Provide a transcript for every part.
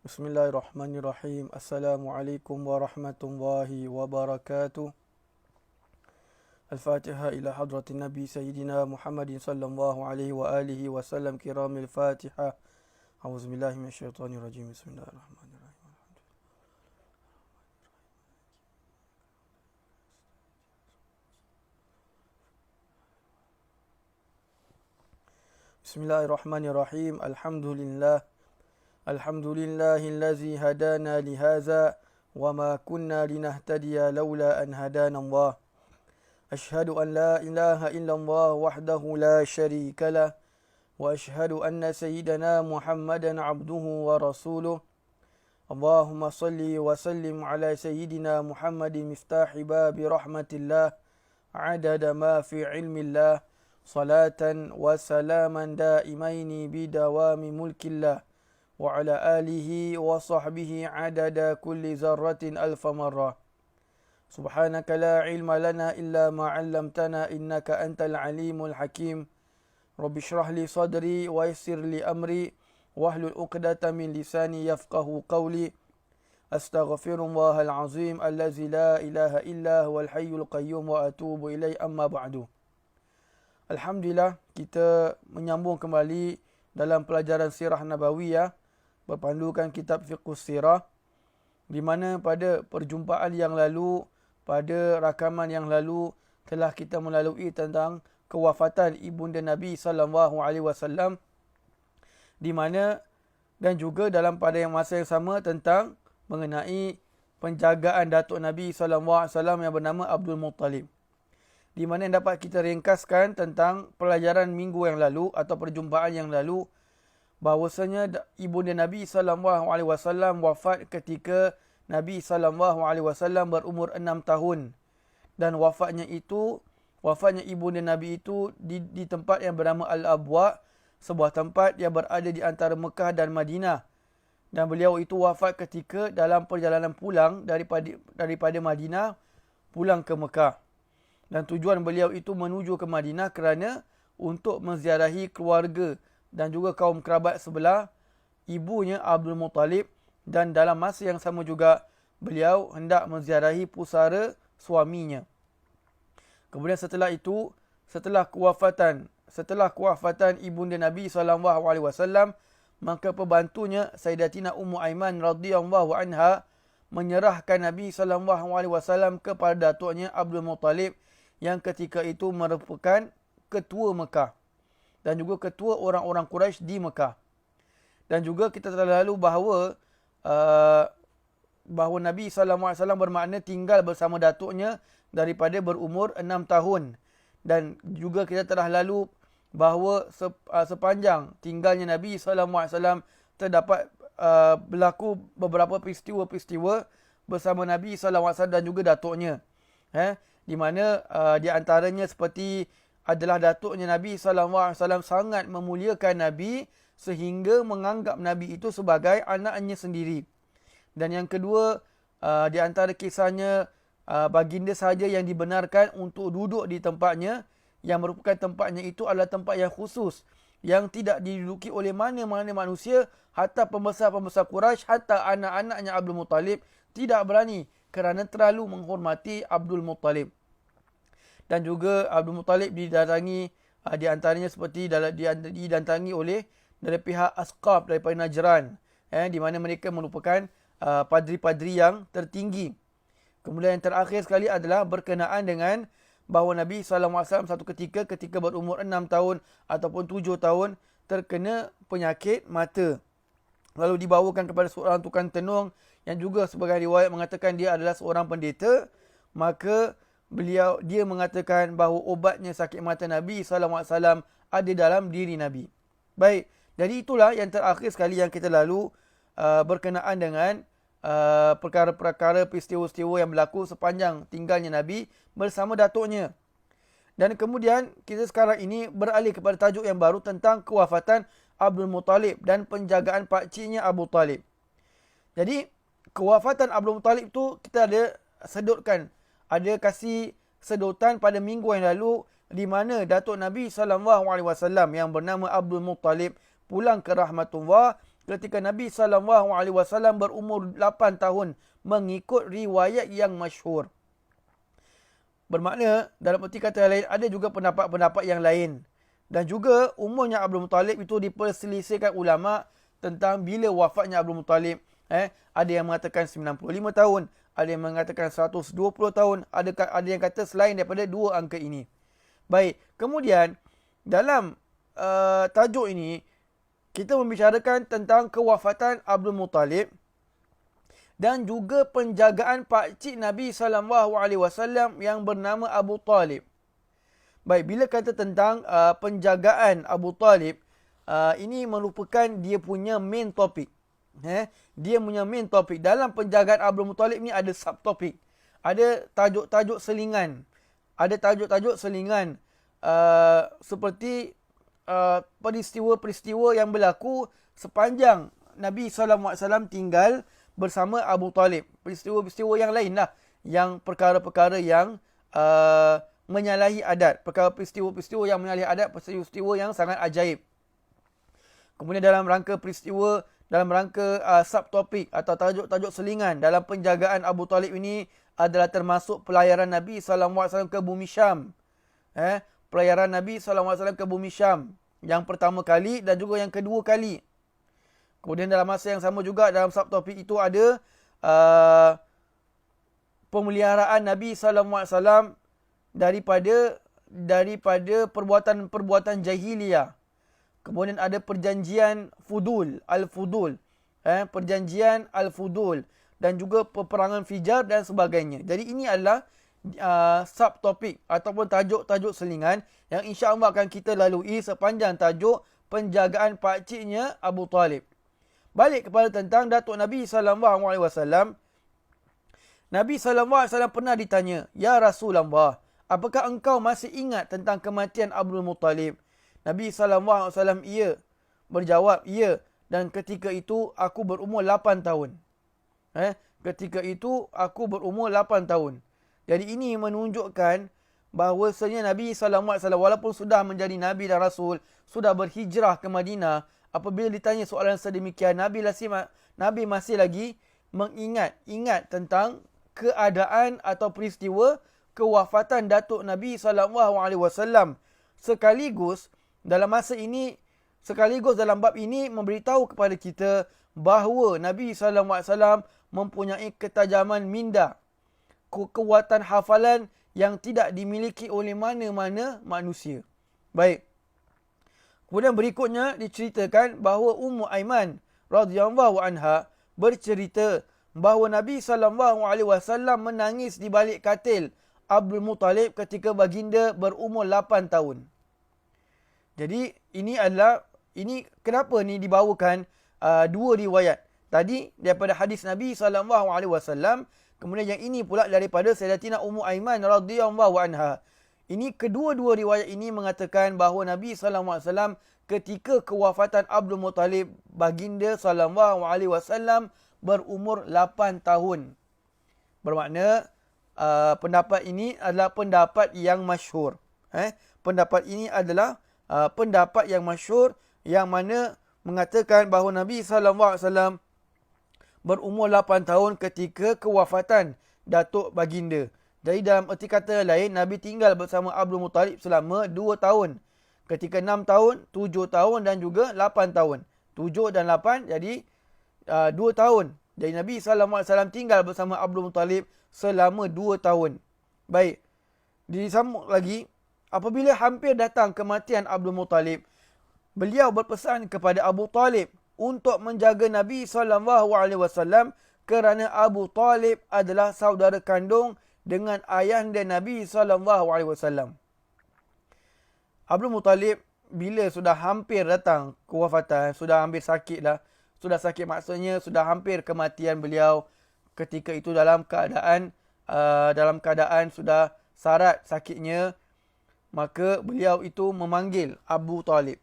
Bismillahirrahmanirrahim. Assalamualaikum warahmatullahi wabarakatuh. Al-Fatiha ila hadratin Nabi Sayyidina Muhammadin sallallahu alaihi wa alihi wasallam kiramil Fatiha. A'udzubillahi minasyaitonir rajim. Bismillahirrahmanirrahim. Bismillahirrahmanirrahim. Alhamdulillahillazi hadana lihaza wa ma kunna linahtadiya laula an hadana Allah. Ashhadu an la ilaha illallah wahdahu la syarika lah wa ashhadu anna sayyidana Muhammadan abduhu wa rasuluh. Allahumma salli wa sallim ala sayyidina Muhammadin miftahi babi rahmatillah adada ma fi ilmillah salatan wa salaman daimaini bidawami mulkillah wa ala alihi wa sahbihi adada kulli zarratin alfa marrah. Subhanaka la ilma lana illa ma 'allamtana innaka antal alimul hakim. Rabbi shrah li sadri wa yassir li amri wahlul 'uqdatam min lisani yafqahu qawli. Astaghfirullahal azim allazi la ilaha illa huwal hayyul qayyum wa atubu ilaihi amma ba'du. Alhamdulillah, kita menyambung kembali dalam pelajaran sirah nabawiyah berpandukan kitab Fiqhus Sirah, di mana pada perjumpaan yang lalu, pada rakaman yang lalu telah kita melalui tentang kewafatan ibunda Nabi sallallahu alaihi wasallam, di mana dan juga dalam pada yang masa yang sama tentang mengenai penjagaan datuk Nabi sallallahu alaihi wasallam yang bernama Abdul Muttalib, di mana dapat kita ringkaskan tentang pelajaran minggu yang lalu atau perjumpaan yang lalu, bahawasanya ibunda Nabi sallallahu alaihi wasallam wafat ketika Nabi sallallahu alaihi wasallam berumur 6 tahun, dan wafatnya ibunda Nabi itu di tempat yang bernama Al-Abwa, sebuah tempat yang berada di antara Mekah dan Madinah, dan beliau itu wafat ketika dalam perjalanan pulang daripada Madinah pulang ke Mekah, dan tujuan beliau itu menuju ke Madinah kerana untuk menziarahi keluarga dan juga kaum kerabat sebelah ibunya Abdul Muttalib, dan dalam masa yang sama juga beliau hendak menziarahi pusara suaminya. Kemudian setelah itu, setelah kewafatan ibunda Nabi sallallahu alaihi wasallam, maka pembantunya Sayyidatina Ummu Aiman radhiyallahu anha menyerahkan Nabi sallallahu alaihi wasallam kepada datuknya Abdul Muttalib yang ketika itu merupakan ketua Mekah dan juga ketua orang-orang Quraisy di Mekah. Dan juga kita telah lalu bahawa Nabi SAW bermakna tinggal bersama datuknya daripada berumur 6 tahun. Dan juga kita telah lalu bahawa sepanjang tinggalnya Nabi SAW terdapat berlaku beberapa peristiwa-peristiwa bersama Nabi SAW dan juga datuknya. Di mana di antaranya seperti adalah datuknya Nabi SAW sangat memuliakan Nabi sehingga menganggap Nabi itu sebagai anaknya sendiri. Dan yang kedua, di antara kisahnya, baginda sahaja yang dibenarkan untuk duduk di tempatnya, yang merupakan tempatnya itu adalah tempat yang khusus, yang tidak diduduki oleh mana-mana manusia, hatta pembesar-pembesar Quraisy, hatta anak-anaknya Abdul Muttalib tidak berani kerana terlalu menghormati Abdul Muttalib. Dan juga Abdul Muttalib didatangi, di antaranya seperti didatangi oleh dari pihak Asqaf daripada Najran, di mana mereka merupakan padri-padri yang tertinggi. Kemudian yang terakhir sekali adalah berkenaan dengan bahawa Nabi SAW satu ketika berumur 6 tahun ataupun 7 tahun terkena penyakit mata. Lalu dibawakan kepada seorang tukang tenung yang juga sebagai riwayat mengatakan dia adalah seorang pendeta. Maka dia mengatakan bahawa obatnya sakit mata Nabi SAW ada dalam diri Nabi. Baik, jadi itulah yang terakhir sekali yang kita lalu berkenaan dengan perkara-perkara, peristiwa-peristiwa yang berlaku sepanjang tinggalnya Nabi bersama datuknya. Dan kemudian kita sekarang ini beralih kepada tajuk yang baru tentang kewafatan Abdul Muttalib dan penjagaan pakciknya Abu Talib. Jadi kewafatan Abdul Muttalib tu kita ada kasih sedotan pada minggu yang lalu, di mana datuk Nabi SAW yang bernama Abdul Muttalib pulang ke rahmatullah ketika Nabi SAW berumur 8 tahun mengikut riwayat yang masyhur. Bermakna dalam erti kata lain ada juga pendapat-pendapat yang lain. Dan juga umurnya Abdul Muttalib itu diperselisihkan ulama tentang bila wafatnya Abdul Muttalib. Ada yang mengatakan 95 tahun, ada yang mengatakan 120 tahun, ada yang kata selain daripada dua angka ini. Baik, kemudian dalam tajuk ini kita membicarakan tentang kewafatan Abdul Muttalib dan juga penjagaan pakcik Nabi SAW yang bernama Abu Talib. Baik, bila kata tentang penjagaan Abu Talib, ini merupakan dia punya main topik. Dia punya main topik. Dalam penjagaan Abdul Muttalib ni ada subtopik. Ada tajuk-tajuk selingan. Ada tajuk-tajuk selingan seperti peristiwa-peristiwa yang berlaku sepanjang Nabi SAW tinggal bersama Abu Talib. Peristiwa-peristiwa yang lain lah. Yang perkara-perkara yang menyalahi adat. Peristiwa-peristiwa yang menyalahi adat. Peristiwa-peristiwa yang sangat ajaib. Kemudian dalam rangka peristiwa, dalam rangka subtopik atau tajuk-tajuk selingan dalam penjagaan Abu Talib ini adalah termasuk pelayaran Nabi SAW ke bumi Syam. Pelayaran Nabi SAW ke bumi Syam. Yang pertama kali dan juga yang kedua kali. Kemudian dalam masa yang sama juga dalam subtopik itu ada pemeliharaan Nabi SAW daripada perbuatan-perbuatan jahiliyah. Kemudian ada perjanjian Fudul, Al-Fudul. Perjanjian Al-Fudul. Dan juga peperangan Fijar dan sebagainya. Jadi ini adalah subtopik ataupun tajuk-tajuk selingan yang insya-Allah akan kita lalui sepanjang tajuk penjagaan pakciknya Abu Talib. Balik kepada tentang Datuk Nabi SAW. Nabi SAW pernah ditanya, "Ya Rasulullah, apakah engkau masih ingat tentang kematian Abdul Muttalib?" Nabi SAW berjawab, "Ya, dan ketika itu aku berumur 8 tahun." Ketika itu aku berumur 8 tahun. Jadi ini menunjukkan bahawasanya Nabi SAW walaupun sudah menjadi Nabi dan Rasul, sudah berhijrah ke Madinah, apabila ditanya soalan sedemikian, Nabi masih lagi ingat tentang keadaan atau peristiwa kewafatan Datuk Nabi SAW. Sekaligus dalam bab ini memberitahu kepada kita bahawa Nabi SAW mempunyai ketajaman minda, kekuatan hafalan yang tidak dimiliki oleh mana-mana manusia. Baik. Kemudian berikutnya diceritakan bahawa Ummu Aiman radhiyallahu anha bercerita bahawa Nabi SAW menangis di balik katil Abdul Muttalib ketika baginda berumur 8 tahun. Jadi ini kenapa ni dibawakan dua riwayat. Tadi daripada hadis Nabi SAW, kemudian yang ini pula daripada Sayyidatina Ummu Aiman radhiyallahu anha. Ini kedua-dua riwayat ini mengatakan bahawa Nabi SAW ketika kewafatan Abdul Muttalib, baginda SAW berumur 8 tahun. Bermakna pendapat ini adalah pendapat yang masyhur. Pendapat ini adalah pendapat yang masyhur yang mana mengatakan bahawa Nabi SAW berumur 8 tahun ketika kewafatan Datuk Baginda. Jadi dalam erti kata lain, Nabi tinggal bersama Abdul Muttalib selama 2 tahun. Ketika 6 tahun, 7 tahun dan juga 8 tahun. 7 dan 8 jadi 2 tahun. Jadi Nabi SAW tinggal bersama Abdul Muttalib selama 2 tahun. Baik. Disambung lagi, apabila hampir datang kematian Abdul Muttalib, beliau berpesan kepada Abu Talib untuk menjaga Nabi SAW kerana Abu Talib adalah saudara kandung dengan ayahanda Nabi SAW. Abdul Muttalib bila sudah hampir datang kewafatan, sudah hampir sakit dah. Sudah sakit maksudnya sudah hampir kematian beliau. Ketika itu dalam keadaan sudah sarat sakitnya, maka beliau itu memanggil Abu Talib.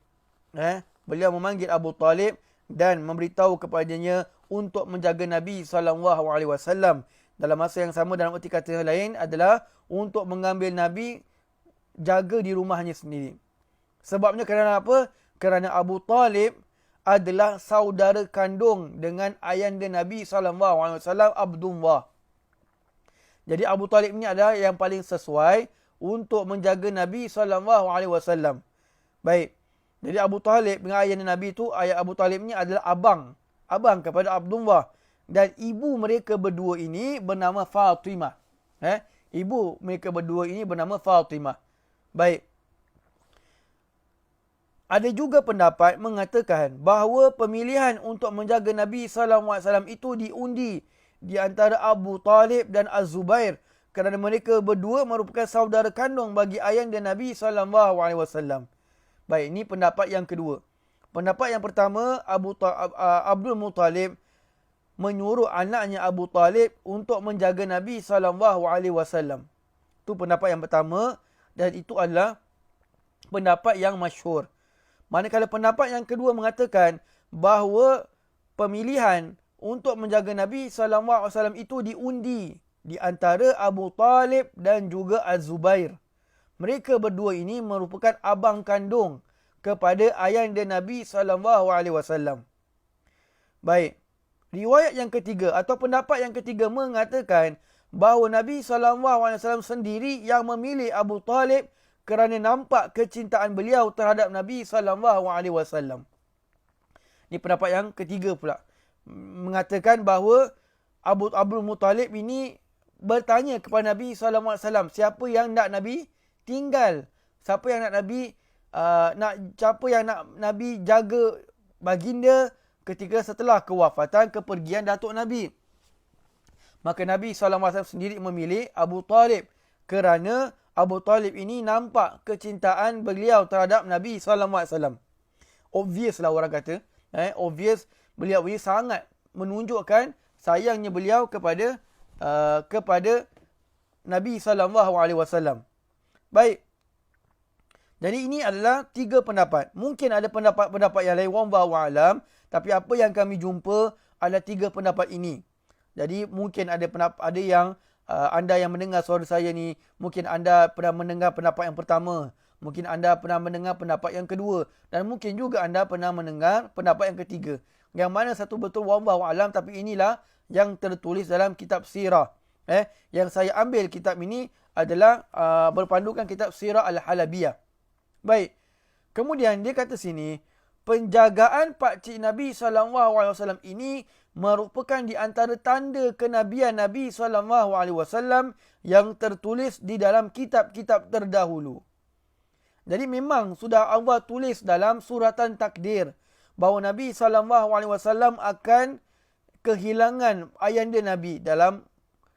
Beliau memanggil Abu Talib dan memberitahu kepadanya untuk menjaga Nabi SAW. Dalam masa yang sama dalam erti kata lain adalah untuk mengambil Nabi jaga di rumahnya sendiri. Sebabnya kerana apa? Kerana Abu Talib adalah saudara kandung dengan ayahanda Nabi SAW, Abdullah. Jadi Abu Talib ni adalah yang paling sesuai untuk menjaga Nabi SAW. Baik. Jadi Abu Talib dengan ayahanda Nabi tu, ayah Abu Talib ni adalah abang kepada Abdullah. Dan ibu mereka berdua ini bernama Fatimah. Ibu mereka berdua ini bernama Fatimah. Baik. Ada juga pendapat mengatakan bahawa pemilihan untuk menjaga Nabi SAW itu diundi di antara Abu Talib dan Az-Zubair kerana mereka berdua merupakan saudara kandung bagi ayahanda Nabi SAW. Baik, ini pendapat yang kedua. Pendapat yang pertama, Abdul Muttalib menyuruh anaknya Abu Talib untuk menjaga Nabi SAW. Itu pendapat yang pertama dan itu adalah pendapat yang masyhur. Manakala pendapat yang kedua mengatakan bahawa pemilihan untuk menjaga Nabi SAW itu diundi di antara Abu Talib dan juga Az-Zubair. Mereka berdua ini merupakan abang kandung kepada ayahanda Nabi SAW. Baik. Riwayat yang ketiga atau pendapat yang ketiga mengatakan bahawa Nabi SAW sendiri yang memilih Abu Talib kerana nampak kecintaan beliau terhadap Nabi SAW. Ini pendapat yang ketiga pula. Mengatakan bahawa Abdul Muttalib ini bertanya kepada Nabi SAW, siapa yang nak Nabi tinggal? Siapa yang nak Nabi jaga baginda ketika setelah kewafatan kepergian datuk Nabi? Maka Nabi SAW sendiri memilih Abu Talib kerana Abu Talib ini nampak kecintaan beliau terhadap Nabi SAW. Obvious lah orang kata. Obvious beliau ini sangat menunjukkan sayangnya beliau kepada Nabi SAW. Baik. Jadi ini adalah 3 pendapat. Mungkin ada pendapat-pendapat yang lain, wallahu a'lam, tapi apa yang kami jumpa adalah 3 pendapat ini. Jadi mungkin ada yang anda yang mendengar suara saya ni, mungkin anda pernah mendengar pendapat yang pertama. Mungkin anda pernah mendengar pendapat yang kedua. Dan mungkin juga anda pernah mendengar pendapat yang ketiga. Yang mana satu betul, wallahu a'lam, tapi inilah yang tertulis dalam kitab sirah. Yang saya ambil kitab ini adalah berpandukan kitab sirah Al-Halabiyah. Baik. Kemudian dia kata sini, penjagaan pakcik Nabi SAW ini merupakan di antara tanda kenabian Nabi SAW yang tertulis di dalam kitab-kitab terdahulu. Jadi memang sudah Allah tulis dalam suratan takdir bahawa Nabi SAW akan kehilangan ayahanda Nabi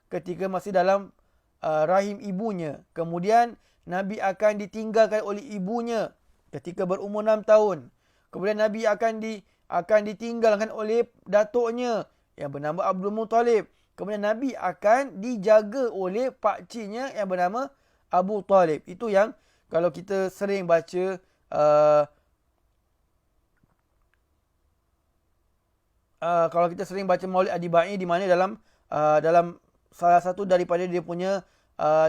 ketika masih dalam rahim ibunya. Kemudian Nabi akan ditinggalkan oleh ibunya ketika berumur 6 tahun. Kemudian Nabi akan ditinggalkan oleh datuknya yang bernama Abdul Muttalib. Kemudian Nabi akan dijaga oleh pakciknya yang bernama Abu Talib. Itu yang kalau kita sering baca Maulid Adibai, di mana dalam salah satu daripada dia punya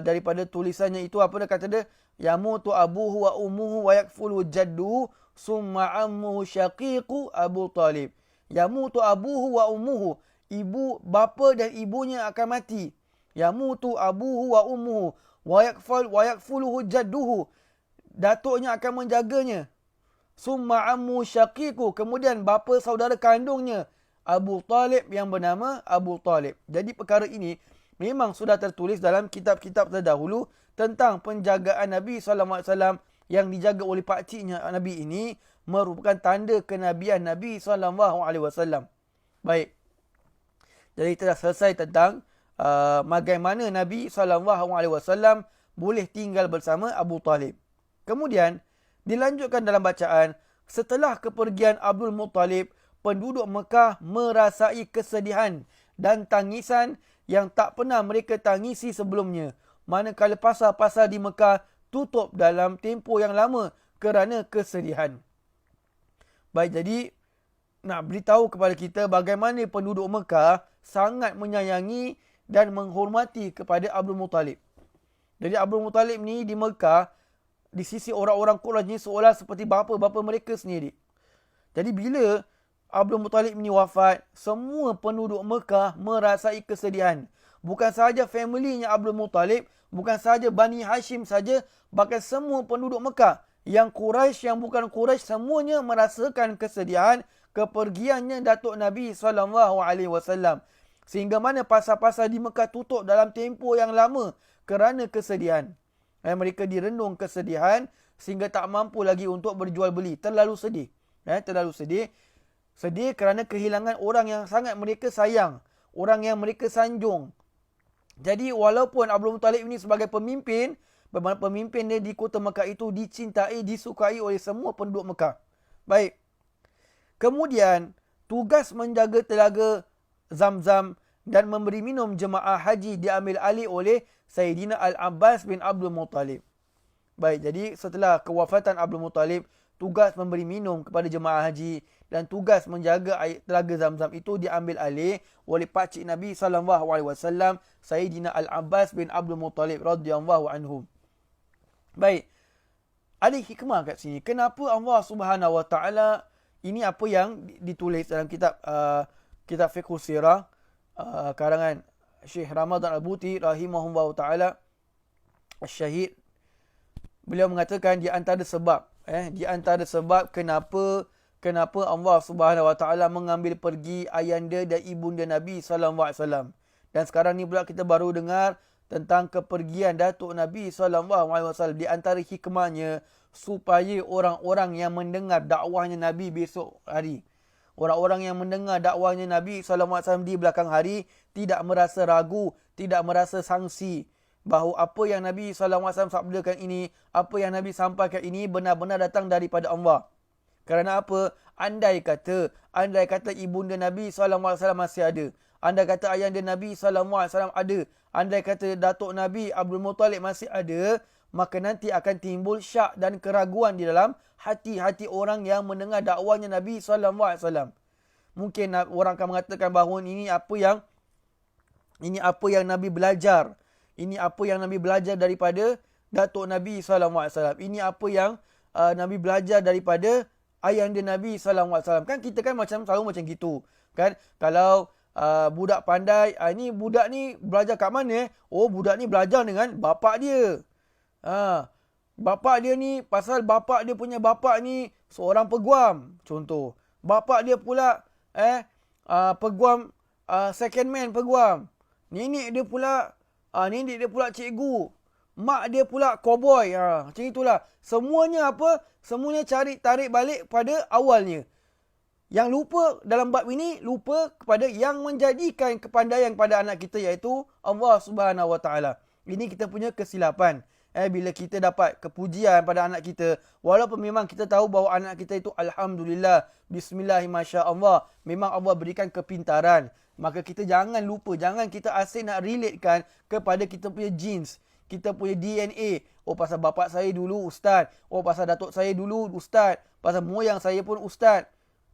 daripada tulisannya itu apa dia kata dia, yamutu abuhu wa ummuhu wa yakfulu jadduhu summa ammuhu syaqiqu Abu Talib. Yamutu abuhu wa ummuhu, ibu bapa dan ibunya akan mati. Yamutu abuhu wa ummuhu wa yakfuluhu jadduhu, datuknya akan menjaganya. Summa ammu syaqiqu, kemudian bapa saudara kandungnya Abu Talib yang bernama Abu Talib. Jadi perkara ini memang sudah tertulis dalam kitab-kitab terdahulu tentang penjagaan Nabi SAW yang dijaga oleh pakciknya Nabi ini merupakan tanda kenabian Nabi SAW. Baik. Jadi kita dah selesai tentang bagaimana Nabi SAW boleh tinggal bersama Abu Talib. Kemudian dilanjutkan dalam bacaan, setelah kepergian Abdul Muttalib, penduduk Mekah merasai kesedihan dan tangisan yang tak pernah mereka tangisi sebelumnya. Manakala pasar-pasar di Mekah tutup dalam tempoh yang lama kerana kesedihan. Baik, jadi nak beritahu kepada kita bagaimana penduduk Mekah sangat menyayangi dan menghormati kepada Abdul Muttalib. Jadi Abdul Muttalib ni di Mekah, di sisi orang-orang Quraisy ni seolah seperti bapa-bapa mereka sendiri. Jadi bila Abdul Muttalib ni wafat, semua penduduk Mekah merasai kesedihan. Bukan sahaja familynya Abdul Muttalib, bukan sahaja Bani Hashim saja, bahkan semua penduduk Mekah. Yang Quraisy, yang bukan Quraisy, semuanya merasakan kesedihan kepergiannya Datuk Nabi SAW. Sehingga mana pasar-pasar di Mekah tutup dalam tempoh yang lama kerana kesedihan. Mereka direndung kesedihan sehingga tak mampu lagi untuk berjual beli. Terlalu sedih. Terlalu sedih. Sedih kerana kehilangan orang yang sangat mereka sayang. Orang yang mereka sanjung. Jadi walaupun Abdul Muttalib ini sebagai pemimpin, pemimpin dia di kota Mekah itu dicintai, disukai oleh semua penduduk Mekah. Baik. Kemudian, tugas menjaga telaga Zamzam dan memberi minum jemaah haji diambil alih oleh Sayyidina Al-Abbas bin Abdul Muttalib. Baik, jadi setelah kewafatan Abdul Muttalib, tugas memberi minum kepada jemaah haji dan tugas menjaga air telaga Zamzam itu diambil alih oleh pakcik Nabi SAW, Sayyidina Al-Abbas bin Abdul Muttalib radhiyallahu anhum. Baik, ada hikmah kat sini. Kenapa Allah Subhanahu Wa Taala, ini apa yang ditulis dalam kitab kitab Fiqh Sirah karangan Syekh Ramadan Al-Buti rahimahullahu taala Syahid. Beliau mengatakan di antara sebab kenapa Allah Subhanahu Wa Taala mengambil pergi ayanda dan ibunda Nabi sallallahu alaihi wasallam. Dan sekarang ni pula kita baru dengar tentang kepergian Datuk Nabi sallallahu alaihi wasallam. Di antara hikmahnya supaya orang-orang yang mendengar dakwahnya Nabi besok hari, orang-orang yang mendengar dakwahnya Nabi SAW di belakang hari tidak merasa ragu, tidak merasa sangsi bahawa apa yang Nabi SAW sabdakan ini, apa yang Nabi sampaikan ini benar-benar datang daripada Allah. Kerana apa? Andai kata ibunda Nabi SAW masih ada, andai kata ayahanda Nabi SAW ada, andai kata Datuk Nabi Abdul Muttalib masih ada, maka nanti akan timbul syak dan keraguan di dalam hati-hati orang yang mendengar dakwahnya Nabi SAW. Mungkin orang akan mengatakan bahawa ini apa yang Nabi belajar. Ini apa yang Nabi belajar daripada Datuk Nabi SAW. Ini apa yang Nabi belajar daripada ayahanda Nabi SAW. Kan kita kan selalu macam gitu. Kan? Kalau budak pandai, ini budak ni belajar kat mana? Oh, budak ni belajar dengan bapak dia. Bapak dia ni, pasal bapak dia punya bapak ni seorang peguam. Contoh. Bapak dia pula peguam, second man peguam. Nenek dia pula cikgu. Mak dia pula cowboy. Macam itulah. Semuanya apa? Semuanya tarik balik pada awalnya. Yang lupa dalam bab ini, lupa kepada yang menjadikan kepandaian pada anak kita, iaitu Allah Subhanahu Wa Taala. Ini kita punya kesilapan. Bila kita dapat kepujian pada anak kita, walaupun memang kita tahu bahawa anak kita itu alhamdulillah, bismillah, masya-Allah, memang Allah berikan kepintaran, maka kita jangan lupa, jangan kita asyik nak relatekan kepada kita punya genes, kita punya DNA. Oh, pasal bapak saya dulu ustaz, oh pasal datuk saya dulu ustaz, pasal moyang saya pun ustaz.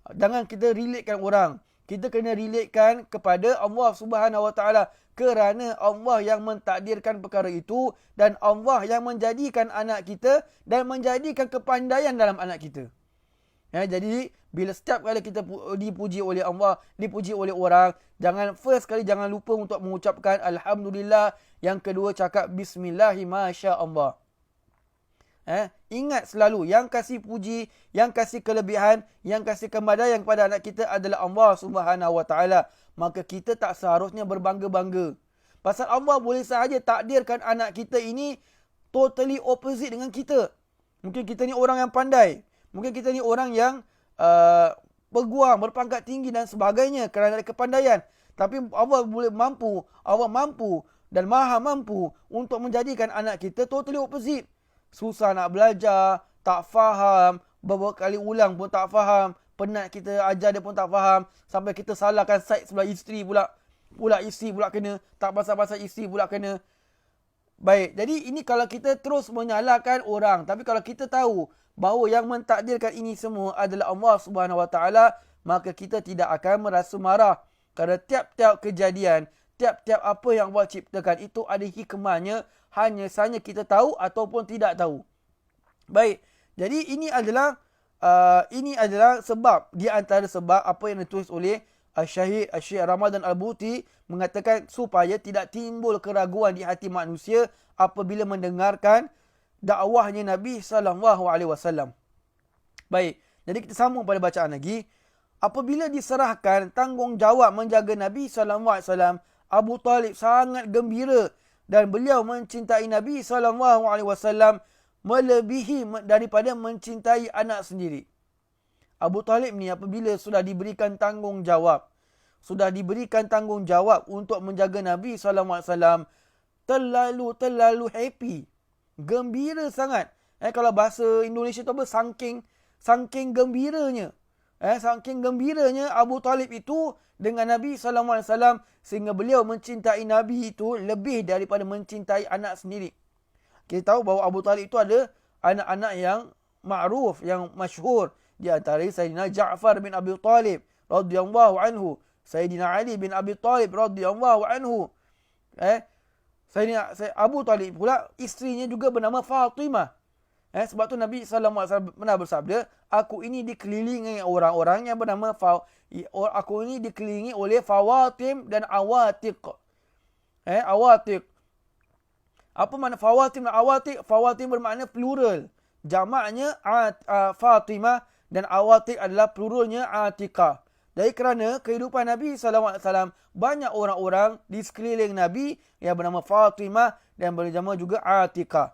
Jangan kita relatekan orang. Kita kena relatekan kepada Allah Subhanahu Wa Taala, kerana Allah yang mentakdirkan perkara itu dan Allah yang menjadikan anak kita dan menjadikan kepandaian dalam anak kita. Jadi bila setiap kali kita dipuji oleh Allah, dipuji oleh orang, jangan lupa untuk mengucapkan alhamdulillah. Yang kedua cakap bismillah, masya-Allah. Ingat selalu yang kasih puji, yang kasih kelebihan, yang kasih kepandaian kepada anak kita adalah Allah Subhanahu Wa Taala. Maka kita tak seharusnya berbangga-bangga. Pasal Allah boleh sahaja takdirkan anak kita ini totally opposite dengan kita. Mungkin kita ni orang yang pandai. Mungkin kita ni orang yang peguam, berpangkat tinggi dan sebagainya kerana ada kepandaian. Tapi Allah mampu dan maha mampu untuk menjadikan anak kita totally opposite. Susah nak belajar, tak faham, beberapa kali ulang pun tak faham, penat kita ajar dia pun tak faham, sampai kita salahkan side sebelah isteri pula isteri pula kena, tak pasal-pasal isteri pula kena. Baik, jadi ini kalau kita terus menyalahkan orang. Tapi kalau kita tahu bahawa yang mentakdirkan ini semua adalah Allah Subhanahu Wa Taala, maka kita tidak akan merasa marah. Kerana tiap-tiap kejadian, tiap-tiap apa yang Allah ciptakan itu ada hikmahnya, hanya sahaja kita tahu ataupun tidak tahu. Baik, jadi ini adalah ini adalah sebab, di antara sebab apa yang ditulis oleh Syekh Ramadan Al-Buti, mengatakan supaya tidak timbul keraguan di hati manusia apabila mendengarkan dakwahnya Nabi SAW. Baik, jadi kita sambung pada bacaan lagi. Apabila diserahkan tanggungjawab menjaga Nabi SAW, Abu Talib sangat gembira dan beliau mencintai Nabi SAW melebihi daripada mencintai anak sendiri. Abu Talib ni apabila sudah diberikan tanggungjawab untuk menjaga Nabi SAW, terlalu happy, gembira sangat. Kalau bahasa Indonesia tu apa, saking gembiranya. Saking gembiranya Abu Talib itu dengan Nabi SAW, sehingga beliau mencintai Nabi itu lebih daripada mencintai anak sendiri. Kita tahu bahawa Abu Talib itu ada anak-anak yang ma'ruf, yang masyhur. Di antara Sayyidina Ja'far bin Abi Talib radhiyallahu anhu, Sayyidina Ali bin Abi Talib radhiyallahu anhu. Sayyidina Abu Talib pula isterinya juga bernama Fatimah. Sebab tu Nabi SAW pernah bersabda, aku ini dikelilingi orang-orang yang bernama aku ini dikelilingi oleh Fawatim dan Awatiq. Awatiq. Apa makna Fawatim dan Awatiq? Fawatim bermakna plural. Jamaknya Fatimah dan Awatiq adalah pluralnya Atiqah. Dari kerana kehidupan Nabi SAW, banyak orang-orang di sekeliling Nabi yang bernama Fatimah dan bernama juga Atiqah.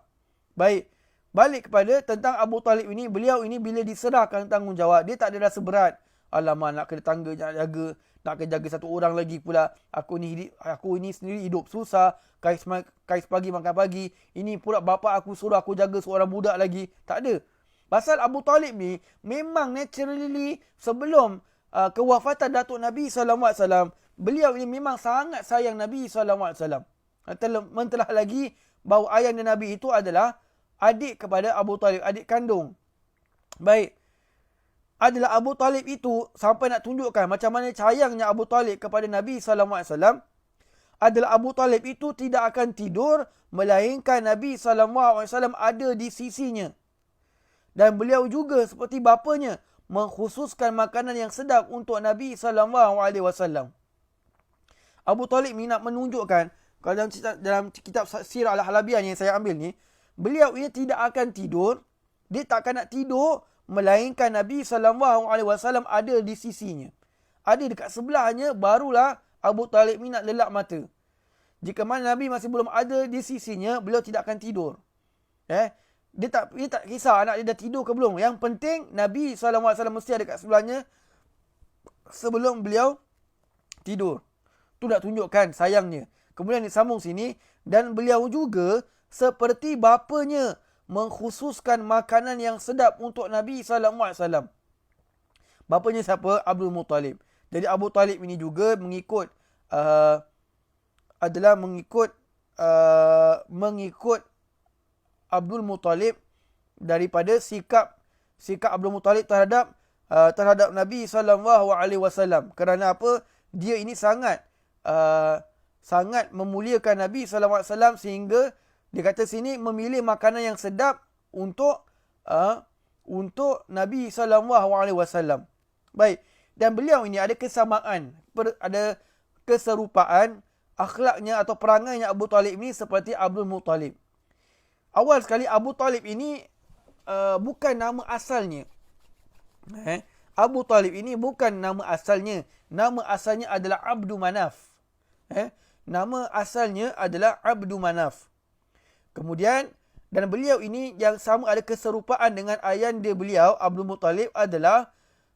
Baik. Balik kepada tentang Abu Talib ini, beliau ini bila diserahkan tanggungjawab, dia tak ada rasa berat. Alamak, nak kena tangga, nak kena jaga satu orang lagi pula. Aku ini sendiri hidup susah, kais pagi makan pagi. Ini pula bapa aku suruh aku jaga seorang budak lagi. Tak ada. Pasal Abu Talib ni memang naturally sebelum kewafatan Datuk Nabi SAW, beliau ini memang sangat sayang Nabi SAW. Mentelah lagi bahawa ayah Nabi itu adalah adik kepada Abu Talib, adik kandung. Baik. Adalah Abu Talib itu, sampai nak tunjukkan macam mana sayangnya Abu Talib kepada Nabi SAW, adalah Abu Talib itu tidak akan tidur melainkan Nabi SAW ada di sisinya. Dan beliau juga seperti bapanya mengkhususkan makanan yang sedap untuk Nabi SAW. Abu Talib ni nak menunjukkan, kalau dalam kitab Sirah Al-Halabiyah yang saya ambil ni, beliau ini tidak akan tidur, dia tak akan nak tidur melainkan Nabi SAW ada di sisinya. Ada dekat sebelahnya, barulah Abu Talib ni nak lelap mata. Jika mana Nabi masih belum ada di sisinya, beliau tidak akan tidur. Dia tak kisah anak dia dah tidur ke belum. Yang penting Nabi SAW mesti ada dekat sebelahnya sebelum beliau tidur. Tu nak tunjukkan sayangnya. Kemudian disambung sini, dan beliau juga seperti bapanya mengkhususkan makanan yang sedap untuk Nabi SAW. Bapanya siapa? Abdul Muttalib. Jadi Abu Talib ini juga mengikut Abdul Muttalib daripada sikap Abdul Muttalib terhadap Nabi SAW. Kerana apa? Dia ini sangat memuliakan Nabi SAW sehingga dia kata sini memilih makanan yang sedap untuk Nabi SAW. Baik. Dan beliau ini ada kesamaan, ada keserupaan akhlaknya atau perangainya Abu Talib ini seperti Abdul Muttalib. Awal sekali Abu Talib ini bukan nama asalnya. Abu Talib ini bukan nama asalnya. Nama asalnya adalah Abdu Manaf. Nama asalnya adalah Abdu Manaf. Kemudian, dan beliau ini yang sama ada keserupaan dengan ayahanda beliau, Abdul Muttalib, adalah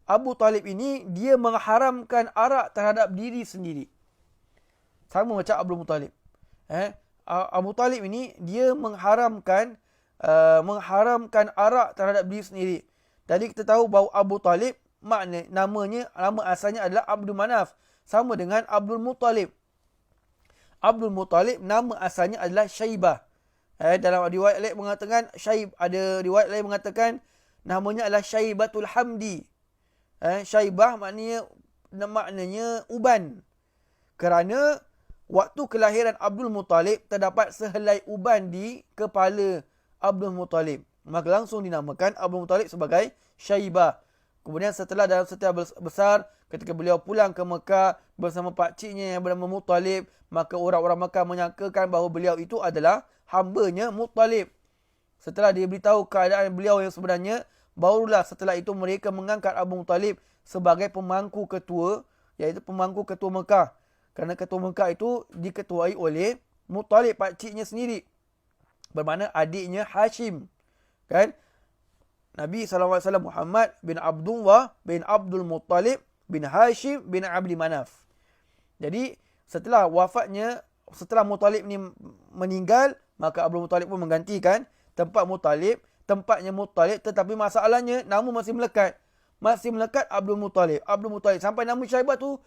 Abu Talib ini dia mengharamkan arak terhadap diri sendiri. Sama macam Abdul Muttalib. Abu Talib ini dia mengharamkan arak terhadap diri sendiri. Jadi kita tahu bahawa Abu Talib nama asalnya adalah Abdul Manaf, sama dengan Abdul Muttalib. Abdul Muttalib nama asalnya adalah Syaibah. Dalam riwayat lain mengatakan ada riwayat lain mengatakan namanya adalah Syaibatul Hamdi. Syaibah maknanya uban. Kerana waktu kelahiran Abdul Muttalib terdapat sehelai uban di kepala Abdul Muttalib. maka langsung dinamakan Abdul Muttalib sebagai Syaibah. Kemudian setelah dalam setiap besar, ketika beliau pulang ke Mekah bersama pakciknya yang bernama Muttalib, maka orang-orang Mekah menyangkakan bahawa beliau itu adalah hambanya Muttalib. Setelah dia beritahu keadaan beliau yang sebenarnya, barulah setelah itu mereka mengangkat Abu Muttalib sebagai pemangku ketua, iaitu pemangku ketua Mekah. Kerana ketua Mekah itu diketuai oleh Muttalib, pakciknya sendiri. Bermakna adiknya Hashim. Kan? Nabi SAW Muhammad bin Abdullah bin Abdul Muttalib bin Hashim bin Abdi Manaf. Jadi setelah wafatnya, setelah Muttalib ni meninggal, maka Abdul Muttalib pun menggantikan tempatnya Muttalib, tetapi masalahnya nama masih melekat. Masih melekat Abdul Muttalib. Abdul Muttalib sampai nama Syaibah tu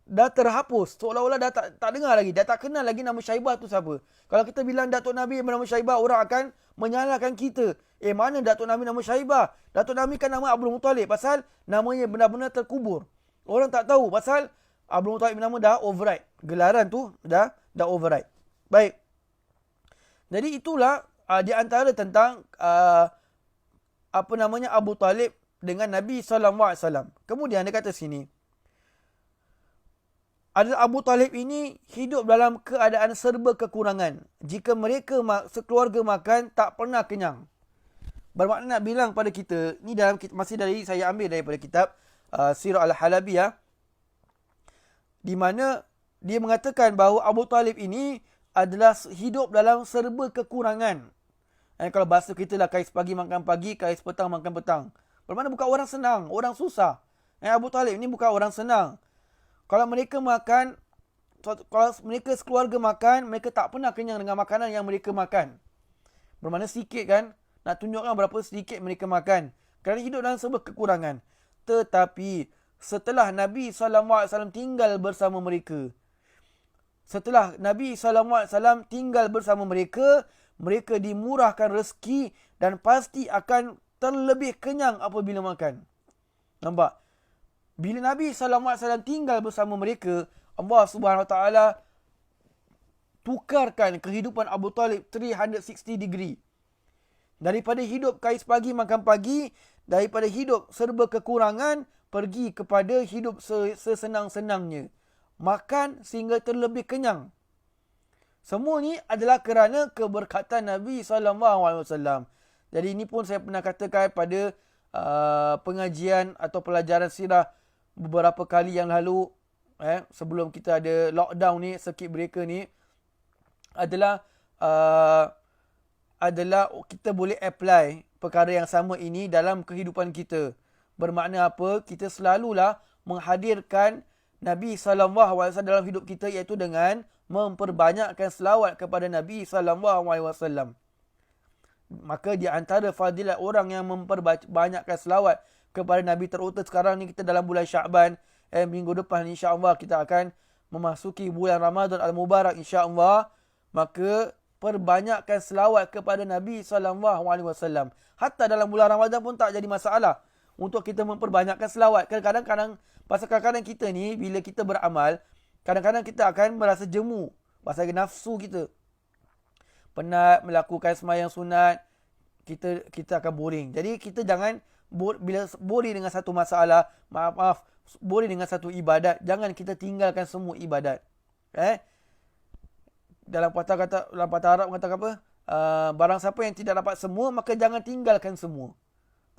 dah terhapus. Seolah-olah dah tak dengar lagi. Dah tak kenal lagi nama Syaibah tu siapa. Kalau kita bilang Datuk Nabi bernama Syaibah, orang akan menyalahkan kita. Mana Datuk Nabi nama Syaibah? Datuk Nabi kan nama Abdul Muttalib. Pasal namanya benar-benar terkubur. Orang tak tahu pasal Abdul Muttalib nama dah override. Gelaran tu dah override. Baik. Jadi itulah di antara tentang Abu Talib dengan Nabi SAW. Kemudian dia kata sini, adalah Abu Talib ini hidup dalam keadaan serba kekurangan. Jika mereka sekeluarga makan, tak pernah kenyang. Bermakna nak bilang pada kita, ni dalam masih saya ambil daripada kitab Sirah Al-Halabiyah, di mana dia mengatakan bahawa Abu Talib ini adalah hidup dalam serba kekurangan. Kalau bahasa kita lah, kais pagi makan pagi, kais petang makan petang. Bermakna bukan orang senang, orang susah. Abu Talib ini bukan orang senang. Kalau mereka makan, kalau mereka sekeluarga makan, mereka tak pernah kenyang dengan makanan yang mereka makan. Bermakna sedikit kan? Nak tunjukkan berapa sedikit mereka makan. Kerana hidup dalam serba kekurangan. Tetapi setelah Nabi SAW tinggal bersama mereka, mereka dimurahkan rezeki dan pasti akan terlebih kenyang apabila makan. Nampak? Bila Nabi SAW tinggal bersama mereka, Allah SWT tukarkan kehidupan Abu Talib 360 degree. Daripada hidup kais pagi makan pagi, daripada hidup serba kekurangan, pergi kepada hidup sesenang-senangnya. Makan sehingga terlebih kenyang. Semua ni adalah kerana keberkatan Nabi SAW. Jadi ini pun saya pernah katakan pada pengajian atau pelajaran sirah beberapa kali yang lalu, sebelum kita ada lockdown ni, circuit breaker ni, adalah kita boleh apply perkara yang sama ini dalam kehidupan kita. Bermakna apa? Kita selalulah menghadirkan Nabi SAW dalam hidup kita, iaitu dengan memperbanyakkan selawat kepada Nabi SAW. Maka di antara fadilat orang yang memperbanyakkan selawat kepada Nabi, terutamanya sekarang ni kita dalam bulan Sya'ban, minggu depan insya-Allah kita akan memasuki bulan Ramadan Al-Mubarak insya-Allah, maka perbanyakkan selawat kepada Nabi SAW. Hatta dalam bulan Ramadan pun tak jadi masalah untuk kita memperbanyakkan selawat. Kadang-kadang kita ni bila kita beramal, kadang-kadang kita akan merasa jemu pasal nafsu kita. Penat melakukan sembahyang sunat, kita akan boring. Jadi kita jangan bila boring dengan satu masalah, boring dengan satu ibadat, jangan kita tinggalkan semua ibadat. Dalam patah Arab kata apa? Barang siapa yang tidak dapat semua, maka jangan tinggalkan semua.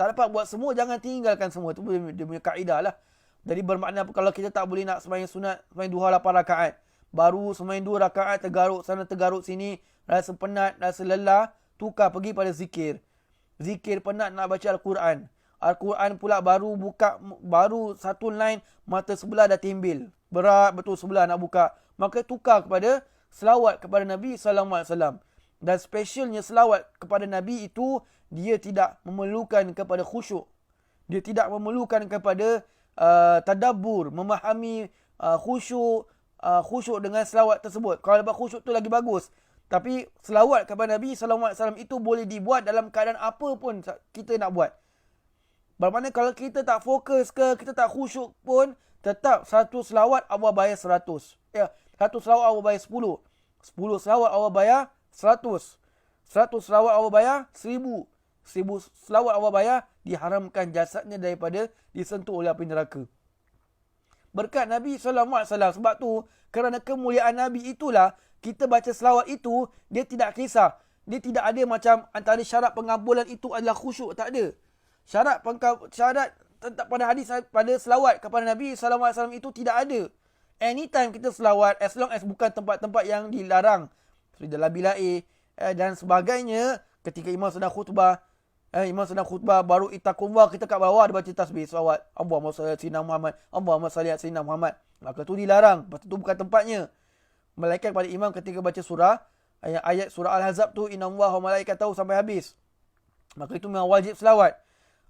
Tak dapat buat semua, jangan tinggalkan semua. Itu dia punya kaedah lah. Jadi bermakna kalau kita tak boleh nak sembahyang sunat, sembahyang duha 8 rakaat, baru sembahyang 2 rakaat tergaruk sana tergaruk sini, rasa penat, rasa lelah, tukar pergi pada zikir. Zikir penat nak baca Al-Quran. Al-Quran pula baru satu line, mata sebelah dah timbil. Berat betul sebelah nak buka. Maka tukar kepada selawat kepada Nabi SAW. Dan spesialnya selawat kepada Nabi itu, dia tidak memerlukan kepada khusyuk. Dia tidak memerlukan kepada tadabbur, memahami khusyuk dengan selawat tersebut. Kalau dapat khusyuk tu lagi bagus. Tapi selawat kepada Nabi SAW itu boleh dibuat dalam keadaan apa pun kita nak buat. Bermakna kalau kita tak fokus ke, kita tak khusyuk pun, tetap satu selawat Allah bayar 100. Satu selawat Allah bayar 10. 10 selawat Allah bayar 100. 100 selawat Allah bayar 1000. 1000 selawat Allah bayar, diharamkan jasadnya daripada disentuh oleh api neraka. Berkat Nabi SAW. Sebab tu, kerana kemuliaan Nabi itulah, kita baca selawat itu, dia tidak kisah. Dia tidak ada macam antara syarat pengabulan itu adalah khusyuk. Tak ada. Syarat pada hadis, pada selawat kepada Nabi SAW itu tidak ada. Anytime kita selawat, as long as bukan tempat-tempat yang dilarang. Seperti dalam bilik dan sebagainya. Ketika imam sedang khutbah, baru itakumwa, kita kat bawah ada baca tasbih selawat. Allahumma salli ala sayyidina Muhammad, Allahumma salli ala sayyidina Muhammad. Maka tu dilarang. Lepas tu bukan tempatnya. Malaikat pada imam ketika baca surah, ayat surah Al-Ahzab tu, innallaha wa malaikatahu sampai habis. Maka itu memang wajib selawat.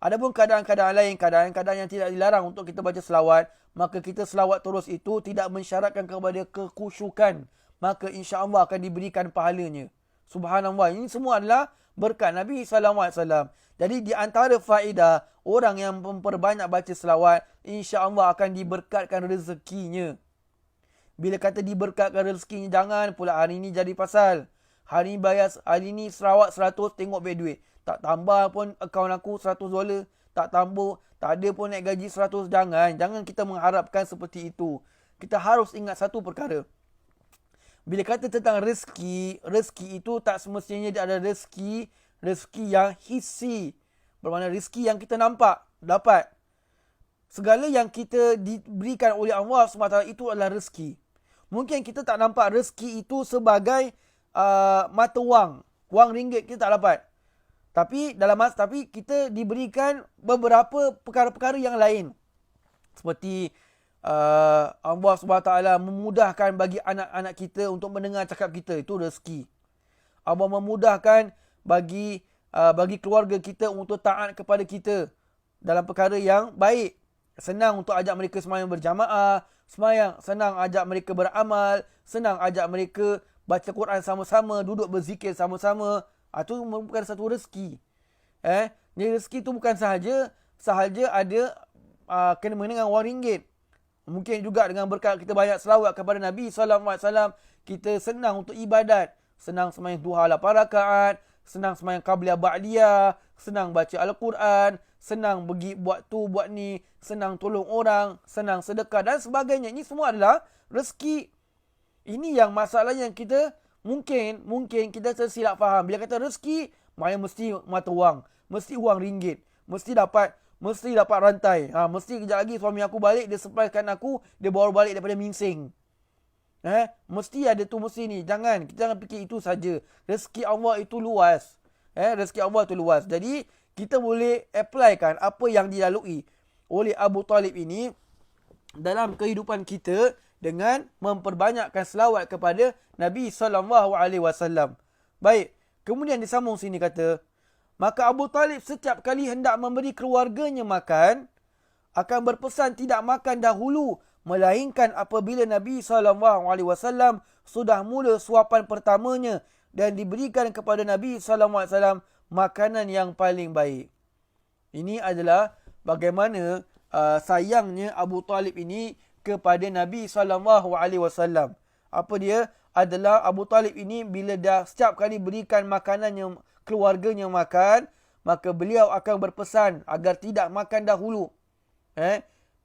Adapun keadaan-keadaan lain, keadaan-keadaan yang tidak dilarang untuk kita baca selawat, maka kita selawat terus itu tidak mensyaratkan kepada kekhusyukan. Maka insya-Allah akan diberikan pahalanya. Subhanallah. Ini semua adalah berkat Nabi SAW. Jadi di antara faedah, orang yang memperbanyak baca selawat, insya-Allah akan diberkatkan rezekinya. Bila kata diberkatkan rezekinya, jangan pula hari ini jadi pasal. Hari ini selawat 100, tengok bayar duit. Tak tambah pun akaun aku $100. Tak tambah, tak ada pun naik gaji 100. Jangan kita mengharapkan seperti itu. Kita harus ingat satu perkara. Bila kata tentang rezeki itu tak semestinya dia ada rezeki yang hissi. Bermakna rezeki yang kita nampak, dapat. Segala yang kita diberikan oleh Allah SWT itu adalah rezeki. Mungkin kita tak nampak rezeki itu sebagai mata wang. Wang ringgit kita tak dapat. Tapi kita diberikan beberapa perkara-perkara yang lain. Seperti Allah SWT memudahkan bagi anak-anak kita untuk mendengar cakap kita. Itu rezeki. Allah memudahkan bagi keluarga kita untuk taat kepada kita dalam perkara yang baik. Senang untuk ajak mereka sembahyang berjamaah. Senang ajak mereka beramal. Senang ajak mereka baca Quran sama-sama. Duduk berzikir sama-sama. Itu merupakan satu rezeki. Jadi rezeki itu bukan sahaja ada kena-mengena dengan wang ringgit. Mungkin juga dengan berkat kita banyak selawat kepada Nabi SAW, kita senang untuk ibadat. Senang sembahyang duha 8 rakaat, senang sembahyang qabliyah ba'diyah, senang baca Al-Quran, senang pergi buat tu, buat ni, senang tolong orang, senang sedekah dan sebagainya. Ini semua adalah rezeki. Ini yang masalahnya yang kita mungkin kita tersilap faham. Bila kata rezeki, maknanya mesti mata wang, mesti wang ringgit, mesti dapat rantai. Mesti kejap lagi suami aku balik, dia surprisekan aku, dia bawa balik daripada Minsing. Mesti ada tu, mesti ni. Kita jangan fikir itu saja. Rezeki Allah itu luas. Rezeki Allah itu luas. Jadi, kita boleh applykan apa yang dilalui oleh Abu Talib ini dalam kehidupan kita dengan memperbanyakkan selawat kepada Nabi SAW. Baik, kemudian disambung sini kata, maka Abu Talib setiap kali hendak memberi keluarganya makan, akan berpesan tidak makan dahulu, melainkan apabila Nabi SAW sudah mula suapan pertamanya dan diberikan kepada Nabi SAW makanan yang paling baik. Ini adalah bagaimana sayangnya Abu Talib ini kepada Nabi SAW. Apa dia? Adalah Abu Talib ini bila dah setiap kali berikan makanan yang keluarganya makan, maka beliau akan berpesan agar tidak makan dahulu.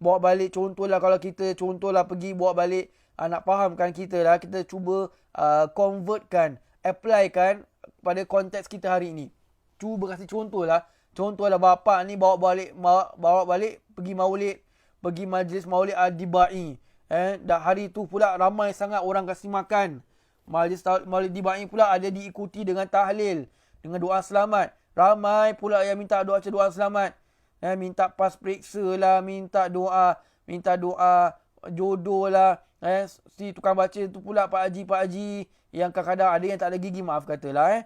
Bawa balik, contohlah kalau kita pergi bawa balik, nak fahamkan kita lah, kita cuba convertkan, applykan pada konteks kita hari ini. Cuba kasih contohlah bapa ni bawa balik pergi maulid, pergi majlis maulid Dibai. Dah hari tu pula ramai sangat orang kasih makan. Majlis maulid Dibai pula ada diikuti dengan tahlil, dengan doa selamat. Ramai pula yang minta doa selamat. Minta pas periksa lah, minta doa jodoh lah. Si tukang baca tu pula Pak Haji yang kadang-kadang ada yang tak ada gigi, maaf katalah.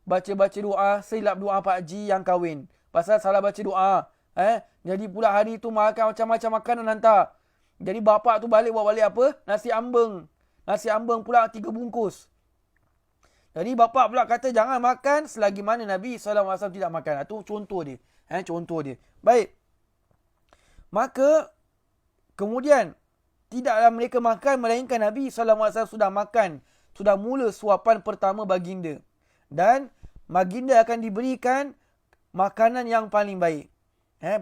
Baca doa, silap doa Pak Haji yang kahwin. Pasal salah baca doa. Jadi pula hari tu makan macam-macam makanan hantar. Jadi bapak tu bawa balik apa? Nasi ambeng. Nasi ambeng pula 3 bungkus. Jadi bapak pula kata jangan makan selagi mana Nabi SAW tidak makan. Itu contoh dia. Contoh dia. Baik. Maka kemudian tidaklah mereka makan melainkan Nabi SAW sudah makan. Sudah mula suapan pertama baginda. Dan baginda akan diberikan makanan yang paling baik.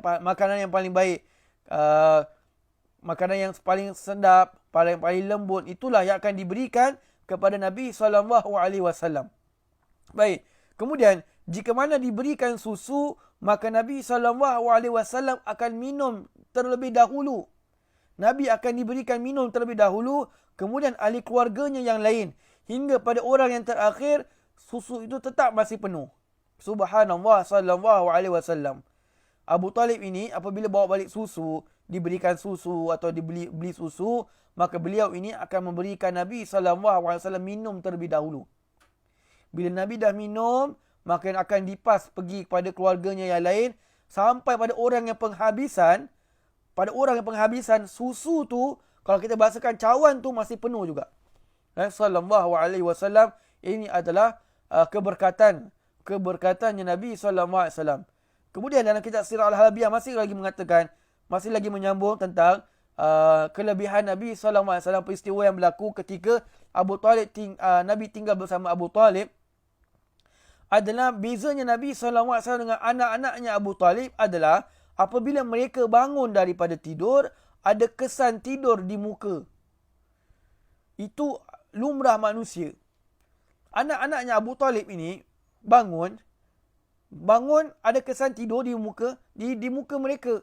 Makanan yang paling baik. Makanan yang paling sedap, paling lembut, itulah yang akan diberikan kepada Nabi SAW. Baik. Kemudian, jika mana diberikan susu, maka Nabi SAW akan minum terlebih dahulu. Nabi akan diberikan minum terlebih dahulu, kemudian ahli keluarganya yang lain. Hingga pada orang yang terakhir, susu itu tetap masih penuh. Subhanallah sallallahu alaihi wasallam. Abu Talib ini apabila bawa balik susu, diberikan susu atau beli susu, maka beliau ini akan memberikan Nabi sallallahu alaihi wasallam minum terlebih dahulu. Bila Nabi dah minum, maka akan dipas pergi kepada keluarganya yang lain sampai pada orang yang penghabisan. Pada orang yang penghabisan, susu tu, kalau kita bahasakan cawan tu masih penuh juga. Sallallahu alaihi wasallam, ini adalah keberkatannya Nabi sallallahu alaihi wasallam. Kemudian dalam kitab Sirah Al-Halabiyah masih lagi mengatakan, masih lagi menyambung tentang kelebihan Nabi sallallahu alaihi wasallam, peristiwa yang berlaku ketika Nabi tinggal bersama Abu Talib. Adalah bezanya Nabi sallallahu alaihi wasallam dengan anak-anaknya Abu Talib adalah apabila mereka bangun daripada tidur, ada kesan tidur di muka. Itu lumrah manusia. Anak-anaknya Abu Talib ini bangun ada kesan tidur di muka mereka.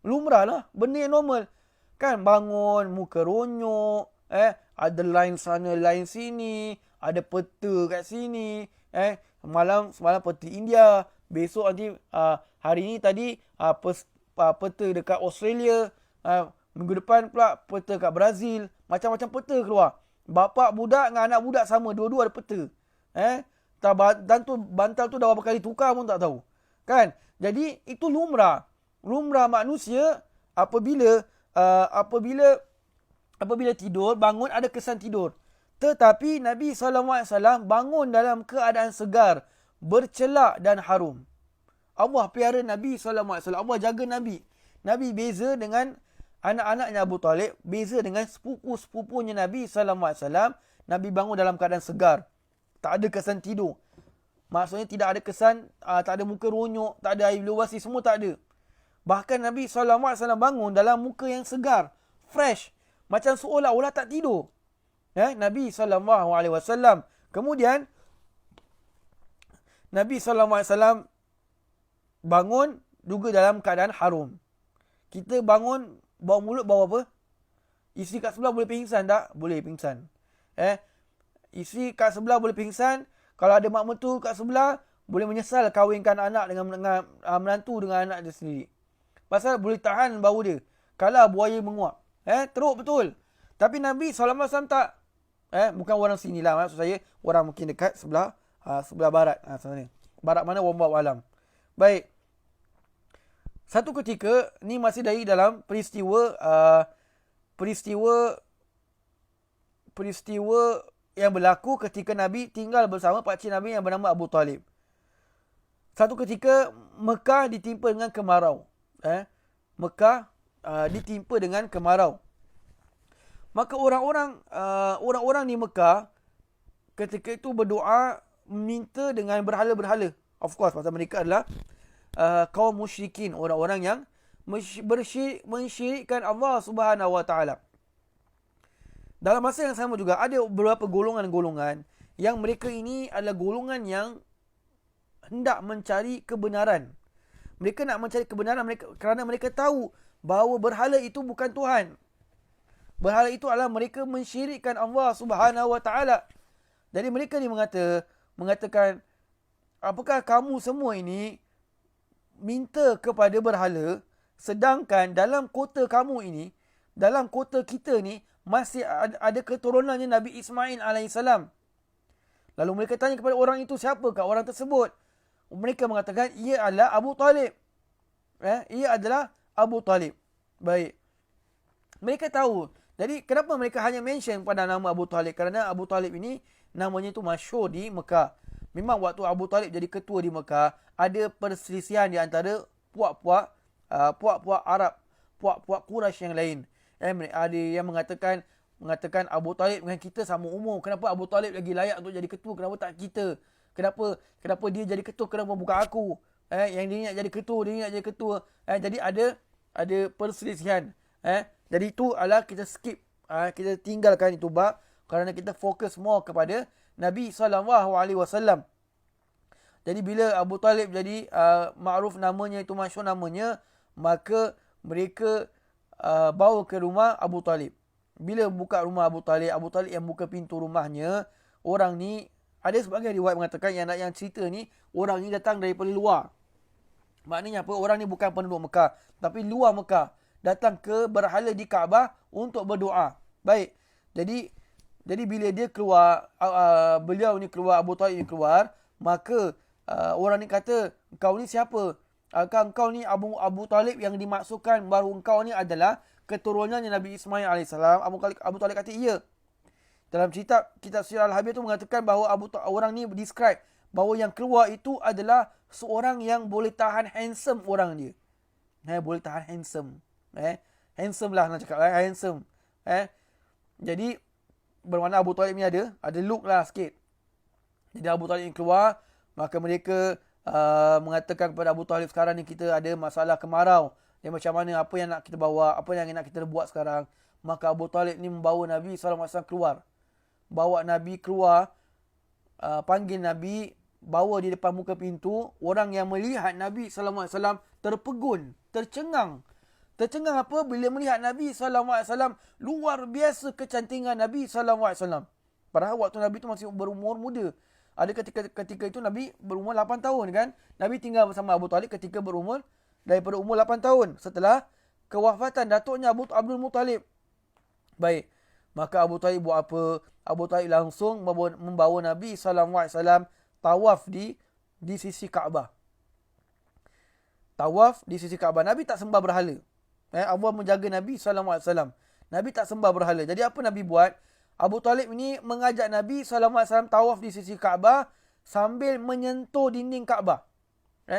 Lumrah lah, benda yang normal. Kan bangun, muka ronyok, ada line sana, line sini, ada peta kat sini, semalam peta India, besok nanti hari ni tadi peta dekat Australia, minggu depan pula peta kat Brazil, macam-macam peta keluar. Bapa budak dengan anak budak sama, dua-dua ada peta. Dan tu bantal tu dah berapa kali tukar pun tak tahu. Kan? Jadi itu lumrah manusia apabila tidur, bangun ada kesan tidur. Tetapi Nabi SAW bangun dalam keadaan segar, bercelak dan harum. Allah piara Nabi SAW. Allah jaga Nabi. Nabi beza dengan anak-anaknya Abu Talib, beza dengan sepupu-sepupunya Nabi SAW. Nabi bangun dalam keadaan segar. Tak ada kesan tidur. Maksudnya tidak ada kesan, tak ada muka ronyok, tak ada air luwasi, semua tak ada. Bahkan Nabi SAW bangun dalam muka yang segar, fresh. Macam seolah-olah tak tidur. Nabi SAW. Kemudian, Nabi SAW bangun juga dalam keadaan harum. Kita bangun, bau mulut bau apa? Isteri kat sebelah boleh pingsan tak? Boleh pingsan. Isteri kat sebelah boleh pingsan. Kalau ada mak mentua kat sebelah, boleh menyesal kahwinkan anak dengan menantu dengan anak dia sendiri. Pasal boleh tahan bau dia. Kalau buaya menguap. Teruk betul. Tapi Nabi SAW tak. Bukan orang sini lah. Maksud saya, orang mungkin dekat sebelah barat. Sana. Barat mana? Wallahu alam. Baik. Satu ketika, ni masih dari dalam peristiwa yang berlaku ketika Nabi tinggal bersama pakcik Nabi yang bernama Abu Talib. Satu ketika, Mekah ditimpa dengan kemarau. Mekah ditimpa dengan kemarau. Maka orang-orang di Mekah ketika itu berdoa minta dengan berhala-berhala. Of course, pasal mereka adalah kaum musyrikin, orang-orang yang mensyirikkan Allah Subhanahu Wa Taala. Dalam masa yang sama juga ada beberapa golongan-golongan yang mereka ini adalah golongan yang hendak mencari kebenaran. Mereka nak mencari kebenaran kerana mereka tahu bahawa berhala itu bukan Tuhan. Berhala itu adalah mereka mensyirikkan Allah Subhanahu Wa Taala. Jadi mereka ni mengatakan, apakah kamu semua ini minta kepada berhala, sedangkan dalam kota kamu ini, dalam kota kita ni, masih ada keturunannya Nabi Ismail AS. Lalu mereka tanya kepada orang itu, siapakah orang tersebut? Mereka mengatakan, ia adalah Abu Talib. Ia adalah Abu Talib. Baik. Mereka tahu. Jadi, kenapa mereka hanya mention pada nama Abu Talib? Kerana Abu Talib ini, namanya itu masyhur di Mekah. Memang waktu Abu Talib jadi ketua di Mekah, ada perselisihan di antara puak-puak Arab, puak-puak Quraisy yang lain. Ada yang mengatakan Abu Talib dengan kita sama umur. Kenapa Abu Talib lagi layak untuk jadi ketua? Kenapa tak kita? Kenapa dia jadi ketua? Kenapa bukan aku? Yang dia nak jadi ketua, dia nak jadi ketua. Jadi ada perselisihan. Jadi itu adalah kita skip. Kita tinggalkan itu bab kerana kita fokus more kepada Nabi SAW. Jadi bila Abu Talib jadi ma'ruf namanya, itu masyhur namanya, maka mereka bawa ke rumah Abu Talib. Bila buka rumah Abu Talib yang buka pintu rumahnya, orang ni, ada sebagian riwayat mengatakan yang cerita ni, orang ni datang daripada luar. Maknanya apa? Orang ni bukan penduduk Mekah, tapi luar Mekah. Datang ke berhala di Kaabah untuk berdoa. Baik. Jadi bila dia keluar, beliau ni keluar, Abu Talib ni keluar, maka orang ni kata, "Engkau ni siapa? Engkau ni Abu Talib yang dimaksudkan, baru engkau ni adalah keturunannya Nabi Ismail AS." Abu Talib kata, "Ya." Dalam kitab Sirah Al-Habib tu mengatakan bahawa orang ni describe bahawa yang keluar itu adalah seorang yang boleh tahan handsome orang dia. Boleh tahan handsome. Handsome lah nak cakap. Handsome. Jadi bermakna Abu Talib ni ada look lah sikit. Jadi Abu Talib ni keluar, maka mereka mengatakan kepada Abu Talib, "Sekarang ni kita ada masalah kemarau. Macam mana, apa yang nak kita bawa, apa yang nak kita buat sekarang?" Maka Abu Talib ni membawa Nabi SAW keluar. Bawa Nabi keluar, panggil Nabi, bawa di depan muka pintu. Orang yang melihat Nabi SAW terpegun, tercengang. Tercengang apa? Bila melihat Nabi SAW, luar biasa kecantikan Nabi SAW. Padahal waktu Nabi itu masih berumur muda. Ada ketika itu Nabi berumur 8 tahun kan. Nabi tinggal bersama Abu Talib ketika daripada umur 8 tahun. Setelah kewafatan datuknya Abdul Muttalib. Baik. Maka Abu Talib buat apa? Abu Talib langsung membawa Nabi SAW tawaf di sisi Kaabah. Tawaf di sisi Kaabah. Nabi tak sembah berhala. Allah menjaga Nabi SAW. Nabi tak sembah berhala. Jadi apa Nabi buat? Abu Talib ini mengajak Nabi SAW tawaf di sisi Kaabah sambil menyentuh dinding Kaabah.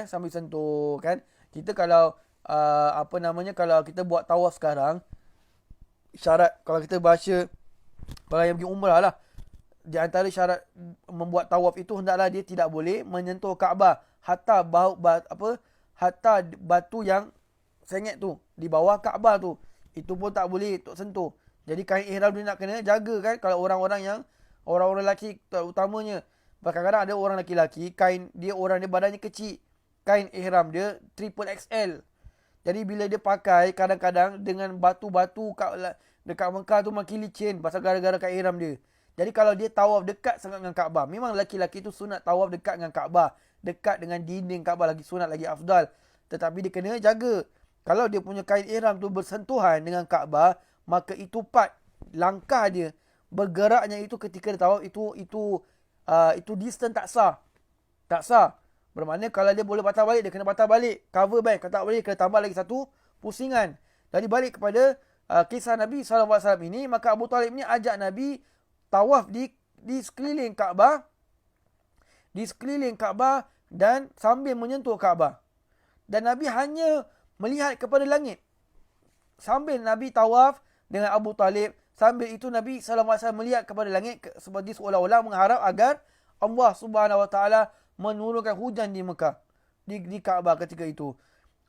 Sambil sentuh kan. Kita kalau kalau kita buat tawaf sekarang, syarat kalau kita baca, kalau yang pergi umrah lah, di antara syarat membuat tawaf itu hendaklah dia tidak boleh menyentuh Kaabah hatta batu yang sengit tu di bawah Kaabah tu, itu pun tak boleh untuk sentuh. Jadi kain ihram dia nak kena jaga kan. Kalau orang-orang lelaki terutamanya, kadang-kadang ada orang lelaki orang dia badannya kecil, kain ihram dia triple XL. Jadi bila dia pakai, kadang-kadang dengan batu-batu dekat Mekah tu makin licin pasal gara-gara kain ihram dia. Jadi kalau dia tawaf dekat sangat dengan Kaabah, memang lelaki-lelaki tu sunat tawaf dekat dengan Kaabah, dekat dengan dinding Kaabah, lagi sunat, lagi afdal. Tetapi dia kena jaga. Kalau dia punya kain ihram tu bersentuhan dengan Kaabah, maka itu langkah dia, bergeraknya itu ketika dia tawaf, itu distance tak sah. Tak sah. Bermakna kalau dia boleh patah balik, dia kena patah balik. Cover back. Kalau tak boleh, kena tambah lagi satu pusingan. Jadi balik kepada kisah Nabi SAW ini, maka Abu Talib ni ajak Nabi tawaf di sekeliling Kaabah. Di sekeliling Kaabah dan sambil menyentuh Kaabah. Dan Nabi hanya melihat kepada langit. Sambil Nabi tawaf dengan Abu Talib, sambil itu Nabi SAW melihat kepada langit seperti seolah-olah mengharap agar Allah Subhanahu Wa Taala menurunkan hujan di Mekah, di Kaabah ketika itu.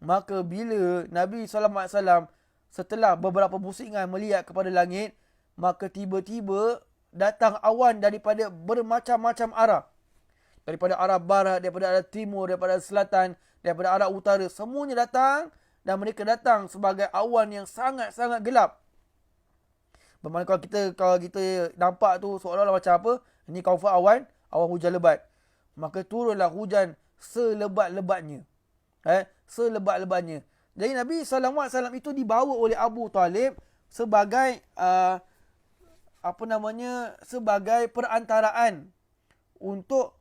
Maka bila Nabi SAW setelah beberapa pusingan melihat kepada langit, maka tiba-tiba datang awan daripada bermacam-macam arah. Daripada arah barat, daripada arah timur, daripada arah selatan, daripada arah utara. Semuanya datang dan mereka datang sebagai awan yang sangat-sangat gelap. Bermakna kalau kita nampak tu seolah-olah macam apa? Ini confirm awan hujan lebat. Maka turunlah hujan selebat-lebatnya. Selebat-lebatnya. Jadi Nabi SAW itu dibawa oleh Abu Talib sebagai sebagai perantaraan untuk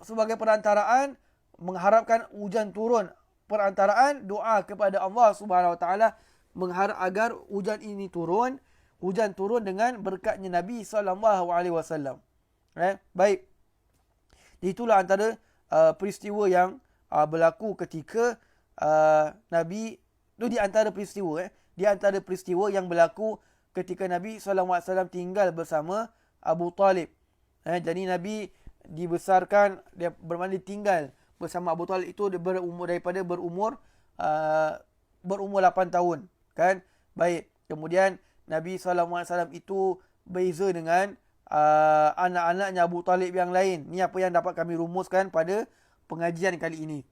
sebagai perantaraan mengharapkan hujan turun, perantaraan doa kepada Allah Subhanahu Wa Taala mengharap agar hujan ini turun, dengan berkatnya Nabi SAW. Baik. Itulah antara peristiwa yang berlaku ketika Nabi itu di antara peristiwa yang berlaku ketika Nabi SAW tinggal bersama Abu Talib. Jadi Nabi dibesarkan, dia bermakna tinggal bersama Abu Talib itu berumur 8 tahun, kan? Baik. Kemudian Nabi SAW itu beza dengan anak-anaknya Abu Talib yang lain. Ni apa yang dapat kami rumuskan pada pengajian kali ini.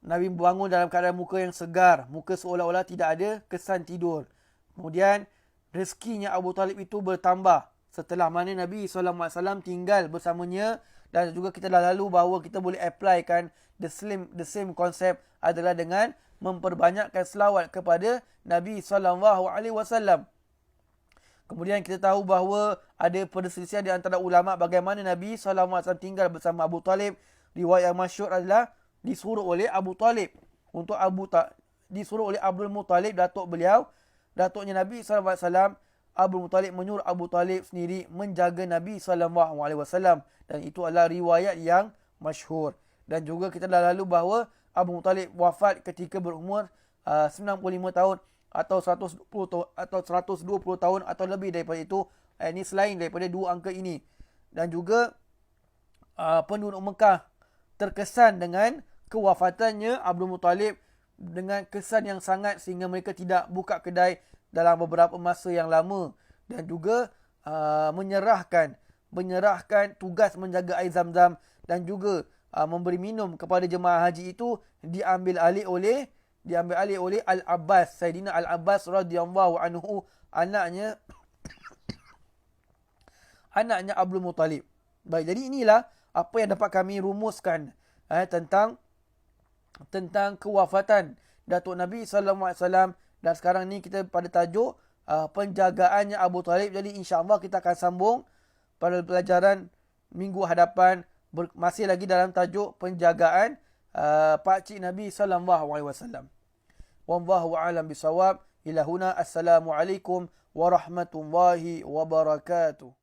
Nabi bangun dalam keadaan muka yang segar, muka seolah-olah tidak ada kesan tidur. Kemudian rezekinya Abu Talib itu bertambah setelah mana Nabi SAW tinggal bersamanya, dan juga kita dah lalu bahawa kita boleh applykan the same concept adalah dengan memperbanyakkan selawat kepada Nabi SAW. Kemudian kita tahu bahawa ada perselisihan di antara ulama bagaimana Nabi SAW tinggal bersama Abu Talib. Riwayat yang masyhur adalah disuruh oleh Abu Talib disuruh oleh Abdul Muttalib, datuknya Nabi SAW. Abdul Muttalib menyuruh Abu Talib sendiri menjaga Nabi SAW, dan itu adalah riwayat yang masyhur. Dan juga kita dah lalu bahawa Abu Muttalib wafat ketika berumur 95 tahun atau 120 tahun atau lebih daripada itu. Ini selain daripada dua angka ini. Dan juga penduduk Mekah terkesan dengan kewafatannya Abdul Muttalib dengan kesan yang sangat sehingga mereka tidak buka kedai dalam beberapa masa yang lama, dan juga menyerahkan tugas menjaga air Zam-Zam, dan juga memberi minum kepada jemaah haji itu diambil alih oleh Al-Abbas, Sayyidina Al-Abbas radhiyallahu anhu, anaknya Abdul Muttalib. Baik, jadi inilah apa yang dapat kami rumuskan tentang kewafatan Datuk Nabi SAW. Dan sekarang ni kita pada tajuk penjagaannya Abu Talib. Jadi insya-Allah kita akan sambung pada pelajaran minggu hadapan, masih lagi dalam tajuk penjagaan pakcik Nabi SAW. Wallahu a'lam bisawab. Ila huna, assalamualaikum warahmatullahi wabarakatuh.